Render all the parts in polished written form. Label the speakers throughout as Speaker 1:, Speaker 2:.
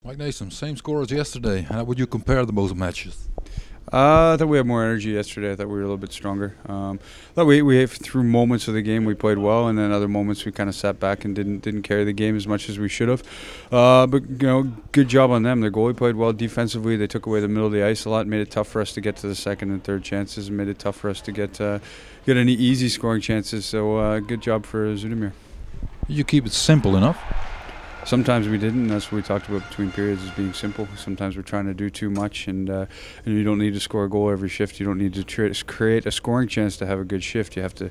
Speaker 1: Mike Nason, same score as yesterday. How would you compare the both matches?
Speaker 2: I thought we had more energy yesterday. I thought we were a little bit stronger. Thought we through moments of the game we played well, and then other moments we kind of sat back and didn't carry the game as much as we should have. But good job on them. Their goalie played well defensively. They took away the middle of the ice a lot, made it tough for us to get to the second and third chances, and made it tough for us to get any easy scoring chances. So good job for Zoetermeer.
Speaker 1: You keep it simple enough.
Speaker 2: Sometimes we didn't. That's what we talked about between periods, is being simple. Sometimes we're trying to do too much, and you don't need to score a goal every shift. You don't need to create a scoring chance to have a good shift. You have to,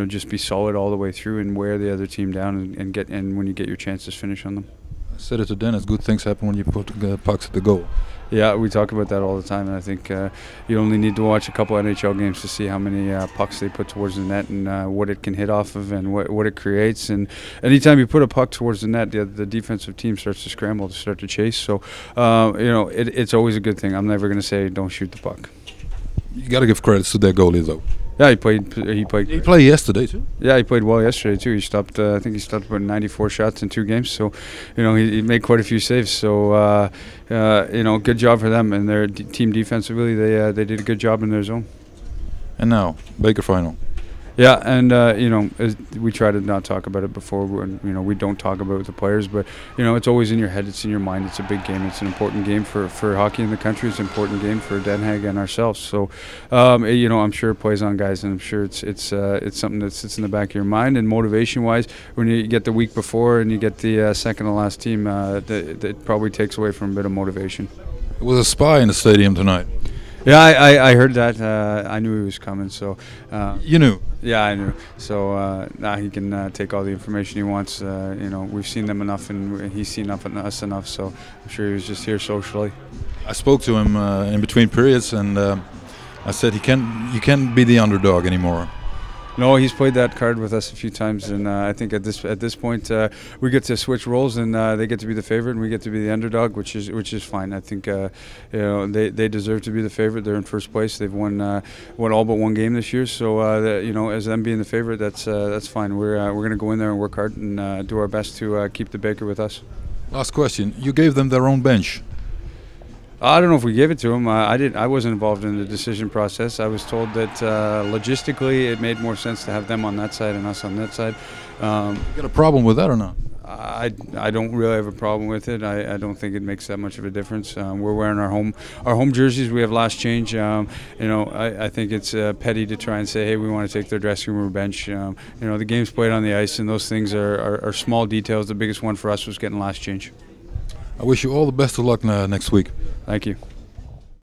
Speaker 2: just be solid all the way through and wear the other team down, and when you get your chances, finish on them.
Speaker 1: I said it to Dennis. Good things happen when you put pucks at the goal.
Speaker 2: Yeah, we talk about that all the time, and I think you only need to watch a couple NHL games to see how many pucks they put towards the net and what it can hit off of and what it creates. And anytime you put a puck towards the net, the defensive team starts to scramble, to start to chase. So, it's always a good thing. I'm never going to say don't shoot the puck.
Speaker 1: You got to give credits to their goalie, though.
Speaker 2: Yeah, he played.
Speaker 1: He played yesterday too.
Speaker 2: Yeah, he played well yesterday too. He stopped. I think he stopped about 94 shots in 2 games. So, he made quite a few saves. So, good job for them and their team defensively. They did a good job in their zone.
Speaker 1: And now, Baker final.
Speaker 2: Yeah, and we try to not talk about it before. We don't talk about the players, but it's always in your head. It's in your mind. It's a big game. It's an important game for hockey in the country. It's an important game for Den Haag and ourselves. So, I'm sure it plays on guys, and I'm sure it's something that sits in the back of your mind. And motivation-wise, when you get the week before and you get the second to last team, that probably takes away from a bit of motivation.
Speaker 1: There was a spy in the stadium tonight.
Speaker 2: Yeah, I heard that. I knew he was coming. So
Speaker 1: you knew?
Speaker 2: Yeah, I knew. So now he can take all the information he wants. We've seen them enough, and he's seen us enough. So I'm sure he was just here socially.
Speaker 1: I spoke to him in between periods, and I said you can't be the underdog anymore.
Speaker 2: No, he's played that card with us a few times, and I think at this point we get to switch roles, and they get to be the favorite, and we get to be the underdog, which is fine. I think they deserve to be the favorite. They're in first place. They've won all but one game this year, so as them being the favorite, that's fine. We're going to go in there and work hard and do our best to keep the Baker with us.
Speaker 1: Last question: you gave them their own bench.
Speaker 2: I don't know if we gave it to him. I wasn't involved in the decision process. I was told that logistically it made more sense to have them on that side and us on that side.
Speaker 1: You got a problem with that or not?
Speaker 2: I don't really have a problem with it. I don't think it makes that much of a difference. We're wearing our home jerseys. We have last change. I think it's petty to try and say, hey, we want to take their dressing room or bench. The game's played on the ice, and those things are small details. The biggest one for us was getting last change.
Speaker 1: I wish you all the best of luck next week.
Speaker 2: Thank you.